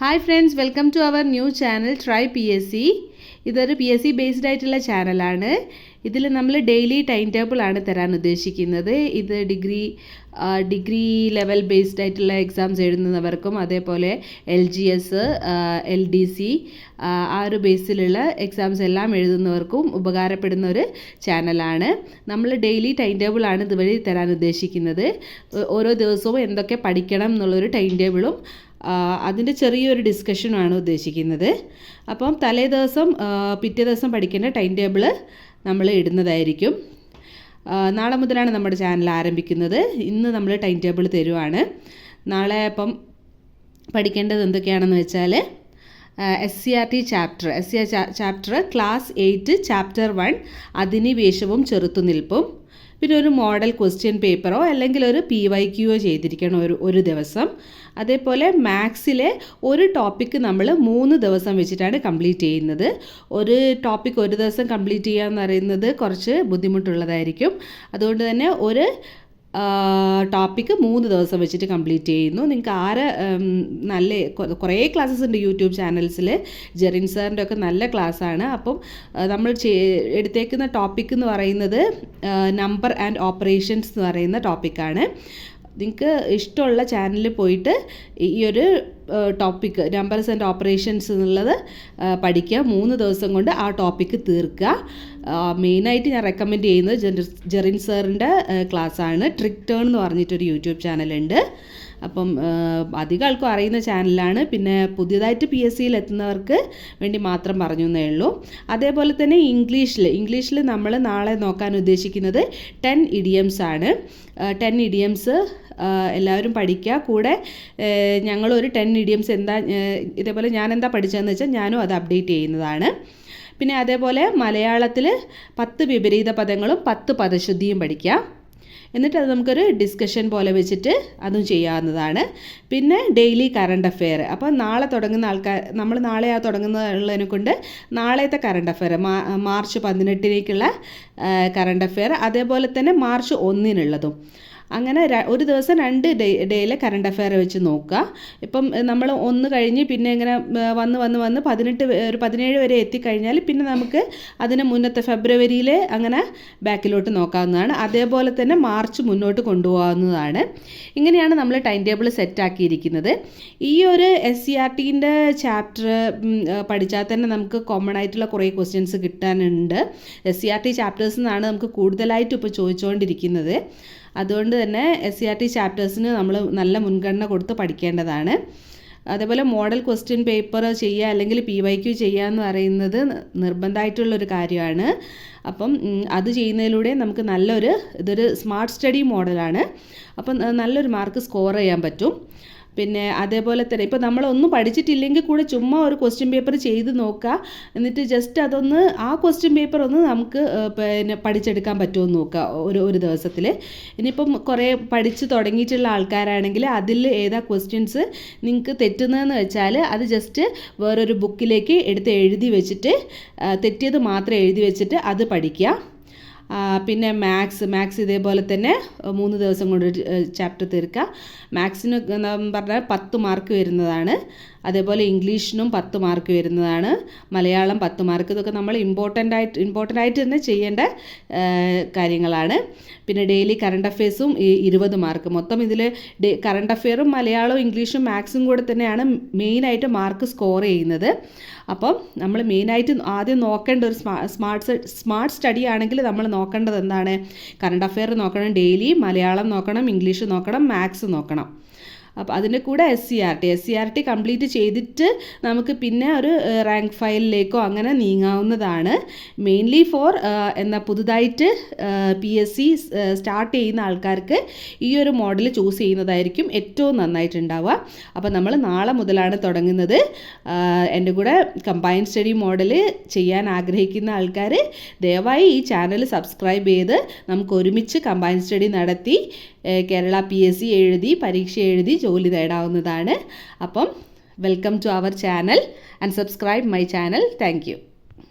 Hi friends, welcome to our new channel try PSC. ഇതൊരു PSC based ആയിട്ടുള്ള ചാനലാണ്. ഇതിൽ നമ്മൾ ഡെയിലി ടൈം ടേബിളാണ് തരാൻ ഉദ്ദേശിക്കുന്നത്. ഇത് ഡിഗ്രി ലെവൽ ബേസ്ഡ് ആയിട്ടുള്ള എക്സാംസ് എഴുതുന്നവർക്കും അതേപോലെ LGS, LDC ആ ഒരു ബേസിലുള്ള എക്സാംസ് എല്ലാം എഴുതുന്നവർക്കും ഉപകാരപ്പെടുന്ന ഒരു ചാനലാണ്. നമ്മൾ ഡെയിലി ടൈം ടേബിളാണ് ഇതുവഴി തരാൻ ഉദ്ദേശിക്കുന്നത്. ഓരോ ദിവസവും എന്തൊക്കെ പഠിക്കണം എന്നുള്ളൊരു ടൈം ടേബിളും അതിൻ്റെ ചെറിയൊരു ഡിസ്കഷനുമാണ് ഉദ്ദേശിക്കുന്നത്. അപ്പം തലേ ദിവസം പിറ്റേ ദിവസം പഠിക്കേണ്ട ടൈം ടേബിൾ നമ്മൾ ഇടുന്നതായിരിക്കും. നാളെ മുതലാണ് നമ്മുടെ ചാനൽ ആരംഭിക്കുന്നത്. ഇന്ന് നമ്മൾ ടൈം ടേബിൾ തരുവാണ്. നാളെ അപ്പം പഠിക്കേണ്ടത് എന്തൊക്കെയാണെന്ന് വെച്ചാൽ SCRT ചാപ്റ്റർ ക്ലാസ് 8 ചാപ്റ്റർ 1 അധിനിവേശവും ചെറുത്തുനിൽപ്പും, പിന്നെ ഒരു മോഡൽ ക്വസ്റ്റ്യൻ പേപ്പറോ അല്ലെങ്കിൽ ഒരു PYQയോ ചെയ്തിരിക്കണം ഒരു ദിവസം. അതേപോലെ മാത്സിലെ ഒരു ടോപ്പിക്ക് നമ്മൾ 3 ദിവസം വെച്ചിട്ടാണ് കംപ്ലീറ്റ് ചെയ്യുന്നത്. ഒരു ടോപ്പിക്ക് ഒരു ദിവസം കംപ്ലീറ്റ് ചെയ്യുക എന്ന് പറയുന്നത് കുറച്ച് ബുദ്ധിമുട്ടുള്ളതായിരിക്കും. അതുകൊണ്ട് തന്നെ ഒരു ടോപ്പിക്ക് 3 ദിവസം വെച്ചിട്ട് കംപ്ലീറ്റ് ചെയ്യുന്നു. നിങ്ങൾക്ക് നല്ല കുറേ ക്ലാസ്സസ് ഉണ്ട് യൂട്യൂബ് ചാനൽസിൽ. ജെറിൻ സാറിൻ്റെ ഒക്കെ നല്ല ക്ലാസ്സാണ്. അപ്പം നമ്മൾ എടുത്തേക്കുന്ന ടോപ്പിക്ക് എന്ന് പറയുന്നത് നമ്പർ ആൻഡ് ഓപ്പറേഷൻസ് എന്ന് പറയുന്ന ടോപ്പിക്കാണ്. നിങ്ങൾക്ക് ഇഷ്ടമുള്ള ചാനലിൽ പോയിട്ട് ഈ ഒരു ടോപ്പിക്ക് നമ്പേഴ്സ് ആൻഡ് ഓപ്പറേഷൻസ് എന്നുള്ളത് പഠിക്കുക. 3 ദിവസം കൊണ്ട് ആ ടോപ്പിക്ക് തീർക്കുക. മെയിനായിട്ട് ഞാൻ റെക്കമെൻഡ് ചെയ്യുന്നത് ജെറിൻ സാറിൻ്റെ ക്ലാസ്സാണ്. ട്രിക് ടേൺ എന്ന് പറഞ്ഞിട്ടൊരു യൂട്യൂബ് ചാനലുണ്ട്. അപ്പം അധികം ആൾക്കും അറിയുന്ന ചാനലാണ്. പിന്നെ പുതിയതായിട്ട് PSCയിൽ എത്തുന്നവർക്ക് വേണ്ടി മാത്രം പറഞ്ഞു എന്നേ ഉള്ളൂ. അതേപോലെ തന്നെ ഇംഗ്ലീഷിൽ നമ്മൾ നാളെ നോക്കാൻ ഉദ്ദേശിക്കുന്നത് 10 ഇഡിയംസ് ആണ്. 10 ഇഡിയംസ് എല്ലാവരും പഠിക്കുക. കൂടെ ഞങ്ങളൊരു 10 ഇഡിയംസ് ഇതേപോലെ ഞാൻ എന്താ പഠിച്ചതെന്ന് വെച്ചാൽ ഞാനും അത് അപ്ഡേറ്റ് ചെയ്യുന്നതാണ്. പിന്നെ അതേപോലെ മലയാളത്തിൽ 10 വിപരീത പദങ്ങളും 10 പദശുദ്ധിയും പഠിക്കുക. എന്നിട്ട് അത് നമുക്കൊരു ഡിസ്കഷൻ പോലെ വെച്ചിട്ട് അതും ചെയ്യാവുന്നതാണ്. പിന്നെ ഡെയിലി കറണ്ട് അഫെയർ. അപ്പോൾ നാളെ തുടങ്ങുന്ന നമ്മൾ നാളെ തുടങ്ങുന്നതിനെ കൊണ്ട് നാളത്തെ കറണ്ട് അഫെയർ, മാർച്ച് 18-ലേക്കുള്ള കറണ്ട് അഫെയർ, അതേപോലെ തന്നെ മാർച്ച് 1-നുള്ളതും, അങ്ങനെ ഒരു ദിവസം 2 ഡേയിലെ കറണ്ട് അഫെയർ വെച്ച് നോക്കുക. ഇപ്പം നമ്മൾ 1 കഴിഞ്ഞ് പിന്നെ ഇങ്ങനെ വന്ന് 17 വരെ എത്തിക്കഴിഞ്ഞാൽ പിന്നെ നമുക്ക് അതിന് മുന്നത്തെ ഫെബ്രുവരിയിൽ അങ്ങനെ ബാക്കിലോട്ട് നോക്കാവുന്നതാണ്. അതേപോലെ തന്നെ മാർച്ച് മുന്നോട്ട് കൊണ്ടുപോകാവുന്നതാണ്. ഇങ്ങനെയാണ് നമ്മൾ ടൈം ടേബിൾ സെറ്റാക്കിയിരിക്കുന്നത്. ഈ ഒരു SCRTൻ്റെ ചാപ്റ്റർ പഠിച്ചാൽ തന്നെ നമുക്ക് കോമൺ ആയിട്ടുള്ള കുറേ ക്വസ്റ്റ്യൻസ് കിട്ടാനുണ്ട്. SCRT ചാപ്റ്റേഴ്സിൽ നിന്നാണ് നമുക്ക് കൂടുതലായിട്ടും ഇപ്പോൾ ചോദിച്ചുകൊണ്ടിരിക്കുന്നത്. അതുകൊണ്ട് തന്നെ SCRT ചാപ്റ്റേഴ്സിന് നമ്മൾ നല്ല മുൻഗണന കൊടുത്ത് പഠിക്കേണ്ടതാണ്. അതേപോലെ മോഡൽ ക്വസ്റ്റ്യൻ പേപ്പർ ചെയ്യുക അല്ലെങ്കിൽ PYQ ചെയ്യുക എന്ന് പറയുന്നത് നിർബന്ധമായിട്ടുള്ളൊരു കാര്യമാണ്. അപ്പം അത് ചെയ്യുന്നതിലൂടെ നമുക്ക് ഇതൊരു സ്മാർട്ട് സ്റ്റഡി മോഡലാണ്. അപ്പം നല്ലൊരു മാർക്ക് സ്കോർ ചെയ്യാൻ പറ്റും. പിന്നെ അതേപോലെ തന്നെ ഇപ്പോൾ നമ്മളൊന്നും പഠിച്ചിട്ടില്ലെങ്കിൽ കൂടെ ചുമ്മാ ഒരു ക്വസ്റ്റ്യൻ പേപ്പർ ചെയ്ത് നോക്കുക. എന്നിട്ട് ജസ്റ്റ് ആ ക്വസ്റ്റ്യൻ പേപ്പർ ഒന്ന് നമുക്ക് പിന്നെ പഠിച്ചെടുക്കാൻ പറ്റുമെന്ന് നോക്കുക ഒരു ദിവസത്തിൽ. ഇനിയിപ്പം കുറേ പഠിച്ച് തുടങ്ങിയിട്ടുള്ള ആൾക്കാരാണെങ്കിൽ അതിൽ ഏതാ ക്വസ്റ്റ്യൻസ് നിങ്ങൾക്ക് തെറ്റുന്നതെന്ന് വെച്ചാൽ അത് ജസ്റ്റ് വേറൊരു ബുക്കിലേക്ക് എടുത്ത് എഴുതി വെച്ചിട്ട് തെറ്റിയത് മാത്രം എഴുതി വെച്ചിട്ട് അത് പഠിക്കുക. പിന്നെ മാത്സ് ഇതേപോലെ തന്നെ 3 ദിവസം കൊണ്ട് ചാപ്റ്റർ തീർക്കുക. മാത്സിന് പറഞ്ഞാൽ 10 മാർക്ക് വരുന്നതാണ്. അതേപോലെ ഇംഗ്ലീഷിനും 10 മാർക്ക് വരുന്നതാണ്. മലയാളം 10 മാർക്ക്. ഇതൊക്കെ നമ്മൾ ഇമ്പോർട്ടൻ്റ് ആയിട്ട് തന്നെ ചെയ്യേണ്ട കാര്യങ്ങളാണ്. പിന്നെ ഡെയിലി കറണ്ട് അഫെയർസും 20 മാർക്ക്. മൊത്തം ഇതിൽ കറണ്ട് അഫെയറും മലയാളവും ഇംഗ്ലീഷും മാത്സും കൂടെ തന്നെയാണ് മെയിനായിട്ട് മാർക്ക് സ്കോർ ചെയ്യുന്നത്. അപ്പം നമ്മൾ മെയിനായിട്ട് ആദ്യം നോക്കേണ്ട ഒരു സ്മാർട്ട് സ്റ്റഡി ആണെങ്കിൽ നമ്മൾ നോക്കേണ്ടത് എന്താണ്? കറണ്ട് അഫെയർ നോക്കണം, ഡെയിലി മലയാളം നോക്കണം, ഇംഗ്ലീഷ് നോക്കണം, മാത്സ് നോക്കണം. അപ്പോൾ അതിൻ്റെ കൂടെ SCRT കംപ്ലീറ്റ് ചെയ്തിട്ട് നമുക്ക് പിന്നെ ഒരു റാങ്ക് ഫയലിലേക്കോ അങ്ങനെ നീങ്ങാവുന്നതാണ്. മെയിൻലി ഫോർ പുതുതായിട്ട് PSC സ്റ്റാർട്ട് ചെയ്യുന്ന ആൾക്കാർക്ക് ഈ ഒരു മോഡൽ ചൂസ് ചെയ്യുന്നതായിരിക്കും ഏറ്റവും നന്നായിട്ടുണ്ടാവുക. അപ്പോൾ നമ്മൾ നാളെ മുതലാണ് തുടങ്ങുന്നത്. എൻ്റെ കൂടെ കമ്പൈൻ സ്റ്റഡി മോഡൽ ചെയ്യാൻ ആഗ്രഹിക്കുന്ന ആൾക്കാർ ദയവായി ഈ ചാനൽ സബ്സ്ക്രൈബ് ചെയ്ത് നമുക്ക് ഒരുമിച്ച് കമ്പൈൻ സ്റ്റഡി നടത്തി കേരള PSC പരീക്ഷ എഴുതി ജോലി നേടാവുന്നതാണ്. അപ്പം welcome to our channel and subscribe my channel. Thank U.